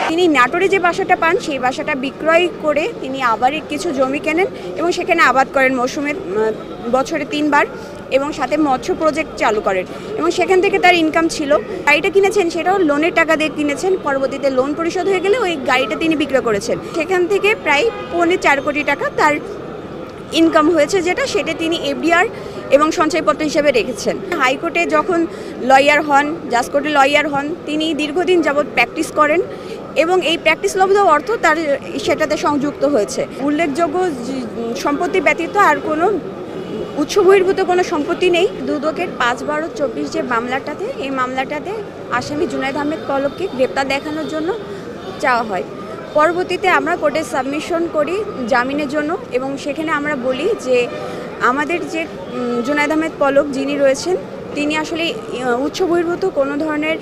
তিনি নাটোরে যে বাসাটা পান সেই বাসাটা বিক্রয় করে তিনি আবার কিছু জমি কেনেন এবং সেখানে আবাদ করেন মৌসুমে বছরে 3 বার এবং সাথে মৎস্য প্রজেক্ট চালু করেন এবং সেখান থেকে তার ইনকাম ছিল। গাড়িটা কিনেছেন সেটাও লোনের টাকা দিয়ে কিনেছেন, পরবর্তীতে লোন পরিশোধ হয়ে গেলে ওই গাড়িটা তিনি বিক্রয় করেছেন। সেখান থেকে প্রায় 4 কোটি টাকা তার ইনকাম হয়েছে, সেটা তিনি এফডিআর এবং সঞ্চয়পত্র হিসেবে রেখেছেন। হাইকোর্টে যখন লয়ার হন, জাজ কোর্টে লয়ার হন, তিনি দীর্ঘদিন যাবৎ প্র্যাকটিস করেন এবং এই প্র্যাকটিস লব্ধ অর্থ তার সেটাতে সংযুক্ত হয়েছে। উল্লেখযোগ্য সম্পত্তি ব্যতীত আর কোনো উৎস বহির্ভূত কোনো সম্পত্তি নেই। দুদকের 5-12-24 যে মামলাটাতে, এই মামলাটাতে আসামি জুনায়েদ আহমেদ পলককে গ্রেপ্তার দেখানোর জন্য চাওয়া হয়। পরবর্তীতে আমরা কোর্টে সাবমিশন করি জামিনের জন্য এবং সেখানে আমরা বলি যে আমাদের যে জুনায়েদ আহমেদ পলক যিনি রয়েছেন তিনি আসলে উৎস বহির্ভূত কোনো ধরনের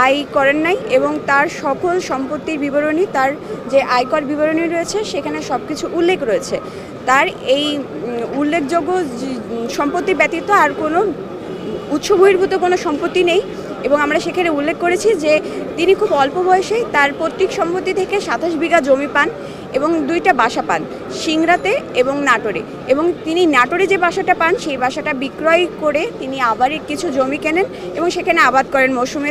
আয় করেন নাই এবং তার সকল সম্পত্তির বিবরণী, তার যে আয়কর বিবরণী রয়েছে সেখানে সব কিছু উল্লেখ রয়েছে। তার এই উল্লেখযোগ্য সম্পত্তি ব্যতীত আর কোনো উৎস বহির্ভূত কোনো সম্পত্তি নেই এবং আমরা সেখানে উল্লেখ করেছি যে তিনি খুব অল্প বয়সেই তার পৈতৃক সম্পত্তি থেকে 27 বিঘা জমি পান এবং 2টা বাসা পান, সিংড়াতে এবং নাটোরে। এবং তিনি নাটোরে যে বাসাটা পান সেই বাসাটা বিক্রয় করে তিনি আবার কিছু জমি কেনেন এবং সেখানে আবাদ করেন মৌসুমে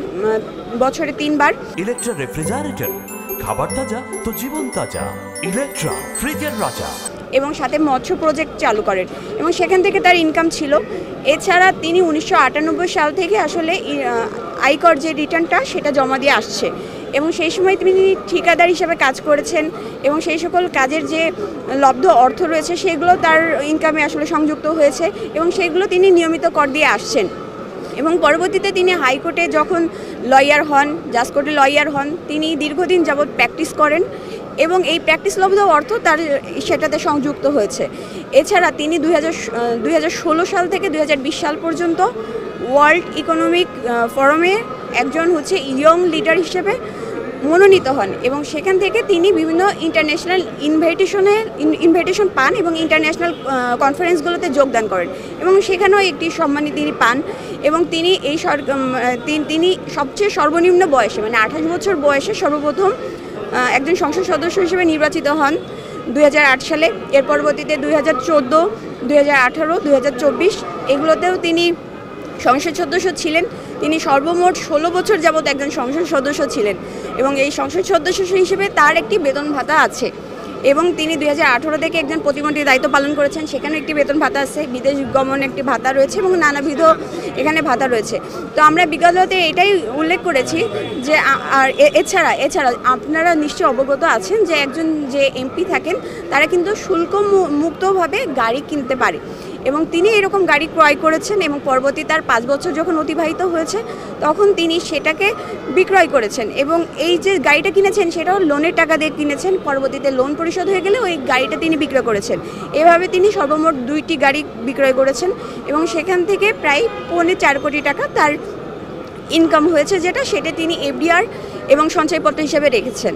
বছরে 3 বার। ইলেকট্রা রেফ্রিজারেটর, খাবার তাজা তো জীবন তাজা। ইলেকট্রা ফ্রিজের রাজা। এবং সাথে মৎস্য প্রজেক্ট চালু করেন এবং সেখান থেকে তার ইনকাম ছিল। এছাড়া তিনি 1998 সাল থেকে আসলে আয়কর যে রিটার্নটা সেটা জমা দিয়ে আসছে এবং সেই সময় তিনি ঠিকাদার হিসেবে কাজ করেছেন এবং সেই সকল কাজের যে লব্ধ অর্থ রয়েছে সেগুলো তার ইনকামে আসলে সংযুক্ত হয়েছে এবং সেগুলো তিনি নিয়মিত কর দিয়ে আসছেন। এবং পরবর্তীতে তিনি হাইকোর্টে যখন লয়ার হন, জাজ কোর্টে লয়ার হন, তিনি দীর্ঘদিন যাবৎ প্র্যাকটিস করেন এবং এই প্র্যাকটিস লব্ধ অর্থ তার সেটাতে সংযুক্ত হয়েছে। এছাড়া তিনি 2016 সাল থেকে 2020 সাল পর্যন্ত ওয়ার্ল্ড ইকোনমিক ফোরামে একজন ইয়ং লিডার হিসেবে মনোনীত হন এবং সেখান থেকে তিনি বিভিন্ন ইন্টারন্যাশনাল ইনভাইটেশন পান এবং ইন্টারন্যাশনাল কনফারেন্সগুলোতে যোগদান করেন এবং সেখানেও একটি সম্মানী তিনি পান এবং তিনি তিনি সবচেয়ে সর্বনিম্ন বয়সে মানে 28 বছর বয়সে সর্বপ্রথম একজন সংসদ সদস্য হিসেবে নির্বাচিত হন 2008 সালে। এর পরবর্তীতে 2014, 2018, 2024 এগুলোতেও তিনি সংসদ সদস্য ছিলেন। তিনি সর্বমোট 16 বছর যাবৎ একজন সংসদ সদস্য ছিলেন এবং এই সংসদ সদস্য হিসেবে তার একটি বেতন ভাতা আছে এবং তিনি 2018 থেকে একজন প্রতিমন্ত্রীর দায়িত্ব পালন করেছেন, সেখানে একটি বেতন ভাতা আছে, বিদেশ গমন একটি ভাতা রয়েছে এবং নানাবিধ এখানে ভাতা রয়েছে। তো আমরা বিগততে এটাই উল্লেখ করেছি যে আর এছাড়া আপনারা নিশ্চয়ই অবগত আছেন যে একজন যে এমপি থাকেন তারা কিন্তু শুল্ক মুক্তভাবে গাড়ি কিনতে পারে এবং তিনি এরকম গাড়ি ক্রয় করেছেন এবং পরবর্তী তার 5 বছর যখন অতিবাহিত হয়েছে তখন তিনি সেটাকে বিক্রয় করেছেন এবং এই যে গাড়িটা কিনেছেন সেটাও লোনের টাকা দিয়ে কিনেছেন, পরবর্তীতে লোন পরিশোধ হয়ে গেলে ওই গাড়িটা তিনি বিক্রয় করেছেন। এভাবে তিনি সর্বমোট 2টি গাড়ি বিক্রয় করেছেন এবং সেখান থেকে প্রায় 4 কোটি টাকা তার ইনকাম হয়েছে, সেটা তিনি এফডিআর এবং সঞ্চয়পত্র হিসেবে রেখেছেন।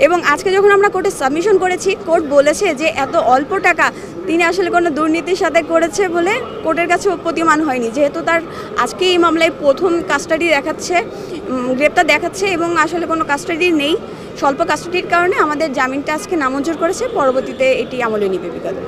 এবং আজকে যখন আমরা কোর্টে সাবমিশন করেছি, কোর্ট বলেছে যে এত অল্প টাকা তিনি আসলে কোনো দুর্নীতির সাথে করেছে বলে কোর্টের কাছে প্রতীয়মান হয়নি, যেহেতু তার আজকে এই মামলায় প্রথম কাস্টাডি দেখাচ্ছে, গ্রেপ্তার দেখাচ্ছে এবং আসলে কোনো কাস্টাডি নেই। স্বল্প কাস্টাডির কারণে আমাদের জামিনটা আজকে নামঞ্জুর করেছে, পরবর্তীতে এটি আমলে নিবে বিকালে।